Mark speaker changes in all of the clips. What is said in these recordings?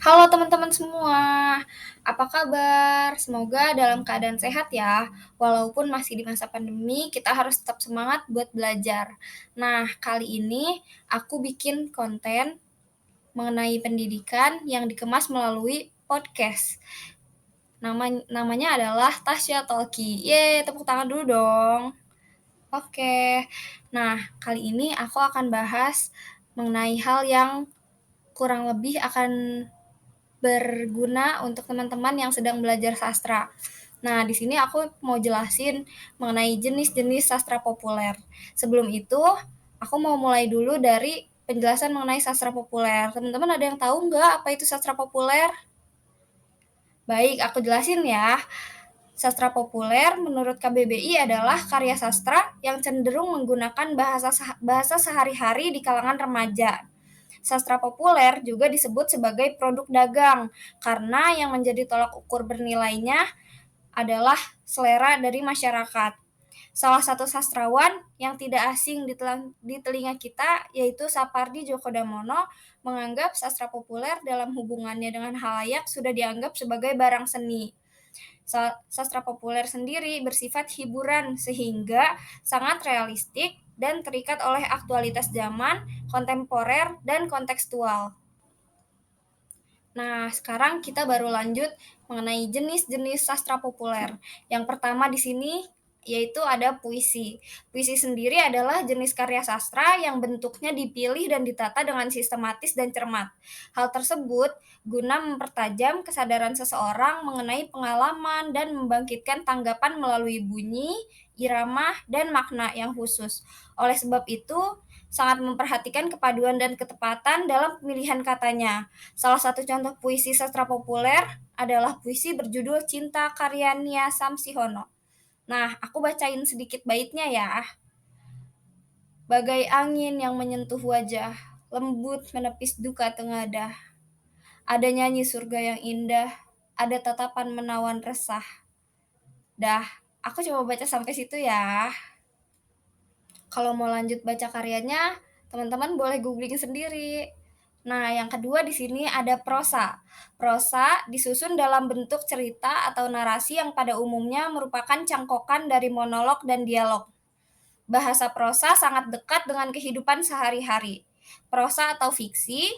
Speaker 1: Halo teman-teman semua, apa kabar? Semoga dalam keadaan sehat ya. Walaupun masih di masa pandemi, kita harus tetap semangat buat belajar. Nah, kali ini aku bikin konten mengenai pendidikan yang dikemas melalui podcast. Namanya adalah Tasya Talki. Yeay, tepuk tangan dulu dong. Oke, nah kali ini aku akan bahas mengenai hal yang kurang lebih akan berguna untuk teman-teman yang sedang belajar sastra. Nah, di sini aku mau jelasin mengenai jenis-jenis sastra populer. Sebelum itu, aku mau mulai dulu dari penjelasan mengenai sastra populer. Teman-teman ada yang tahu nggak apa itu sastra populer? Baik, aku jelasin ya. Sastra populer menurut KBBI adalah karya sastra yang cenderung menggunakan bahasa sehari-hari di kalangan remaja. Sastra populer juga disebut sebagai produk dagang karena yang menjadi tolak ukur bernilainya adalah selera dari masyarakat. Salah satu sastrawan yang tidak asing di telinga kita yaitu Sapardi Djoko Damono menganggap sastra populer dalam hubungannya dengan halayak sudah dianggap sebagai barang seni. Sastra populer sendiri bersifat hiburan sehingga sangat realistik dan terikat oleh aktualitas zaman, kontemporer, dan kontekstual. Nah, sekarang kita baru lanjut mengenai jenis-jenis sastra populer. Yang pertama di sini yaitu ada puisi. Puisi sendiri adalah jenis karya sastra yang bentuknya dipilih dan ditata dengan sistematis dan cermat. Hal tersebut guna mempertajam kesadaran seseorang mengenai pengalaman dan membangkitkan tanggapan melalui bunyi, irama, dan makna yang khusus. Oleh sebab itu, sangat memperhatikan kepaduan dan ketepatan dalam pemilihan katanya. Salah satu contoh puisi sastra populer adalah puisi berjudul Cinta karya Nia Samsihono. Nah, aku bacain sedikit baitnya ya. Bagai angin yang menyentuh wajah, lembut menepis duka tengadah. Ada nyanyi surga yang indah, ada tatapan menawan resah. Dah, aku coba baca sampai situ ya. Kalau mau lanjut baca karyanya, teman-teman boleh googling sendiri. Nah, yang kedua di sini ada prosa. Prosa disusun dalam bentuk cerita atau narasi yang pada umumnya merupakan cangkokan dari monolog dan dialog. Bahasa prosa sangat dekat dengan kehidupan sehari-hari. Prosa atau fiksi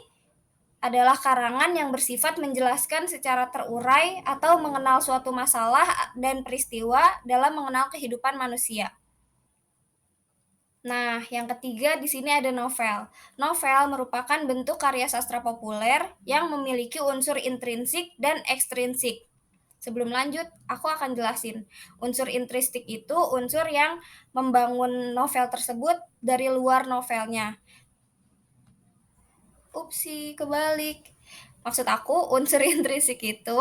Speaker 1: adalah karangan yang bersifat menjelaskan secara terurai atau mengenal suatu masalah dan peristiwa dalam mengenal kehidupan manusia. Nah, yang ketiga di sini ada novel. Novel merupakan bentuk karya sastra populer yang memiliki unsur intrinsik dan ekstrinsik. Sebelum lanjut, aku akan jelasin. Unsur intrinsik itu unsur yang membangun novel tersebut dari luar novelnya. Upsi, kebalik. Maksud aku, unsur intrinsik itu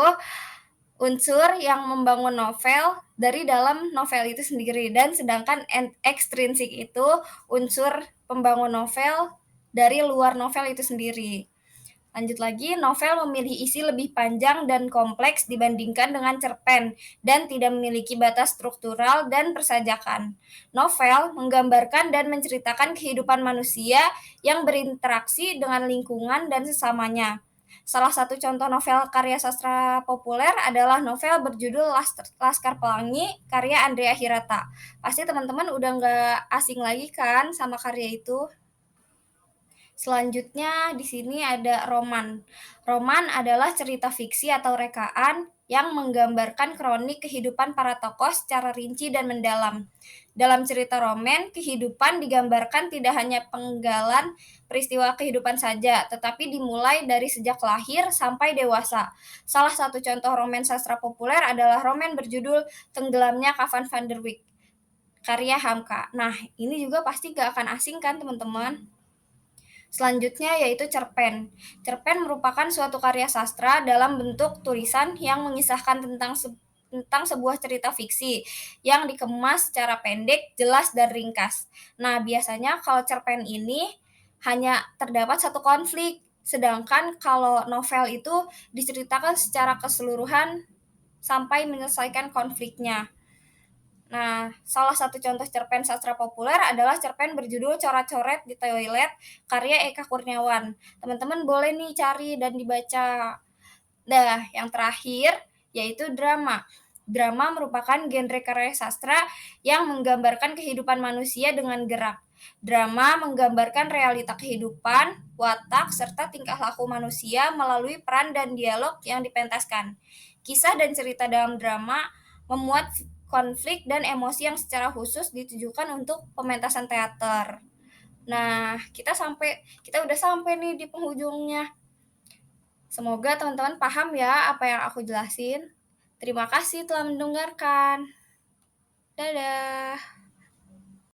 Speaker 1: unsur yang membangun novel dari dalam novel itu sendiri, dan sedangkan ekstrinsik itu unsur pembangun novel dari luar novel itu sendiri. Lanjut lagi, novel memiliki isi lebih panjang dan kompleks dibandingkan dengan cerpen dan tidak memiliki batas struktural dan persajakan. Novel menggambarkan dan menceritakan kehidupan manusia yang berinteraksi dengan lingkungan dan sesamanya. Salah satu contoh novel karya sastra populer adalah novel berjudul Laskar Pelangi karya Andrea Hirata. Pasti teman-teman udah nggak asing lagi kan sama karya itu. Selanjutnya di sini ada roman. Roman adalah cerita fiksi atau rekaan yang menggambarkan kronik kehidupan para tokoh secara rinci dan mendalam. Dalam cerita roman, kehidupan digambarkan tidak hanya penggalan peristiwa kehidupan saja, tetapi dimulai dari sejak lahir sampai dewasa. Salah satu contoh roman sastra populer adalah roman berjudul Tenggelamnya Kavan van der Wijk, karya Hamka. Nah, ini juga pasti gak akan asing kan teman-teman? Selanjutnya yaitu cerpen. Cerpen merupakan suatu karya sastra dalam bentuk tulisan yang mengisahkan tentang sebuah cerita fiksi yang dikemas secara pendek, jelas, dan ringkas. Nah, biasanya kalau cerpen ini hanya terdapat satu konflik, sedangkan kalau novel itu diceritakan secara keseluruhan sampai menyelesaikan konfliknya. Nah, salah satu contoh cerpen sastra populer adalah cerpen berjudul Coret-coret di Toilet karya Eka Kurniawan. Teman-teman boleh nih cari dan dibaca. Nah, yang terakhir yaitu drama. Drama merupakan genre karya sastra yang menggambarkan kehidupan manusia dengan gerak. Drama menggambarkan realita kehidupan, watak, serta tingkah laku manusia melalui peran dan dialog yang dipentaskan. Kisah dan cerita dalam drama memuat konflik dan emosi yang secara khusus ditujukan untuk pementasan teater. Nah, kita udah sampai nih di penghujungnya. Semoga teman-teman paham ya apa yang aku jelasin. Terima kasih telah mendengarkan. Dadah.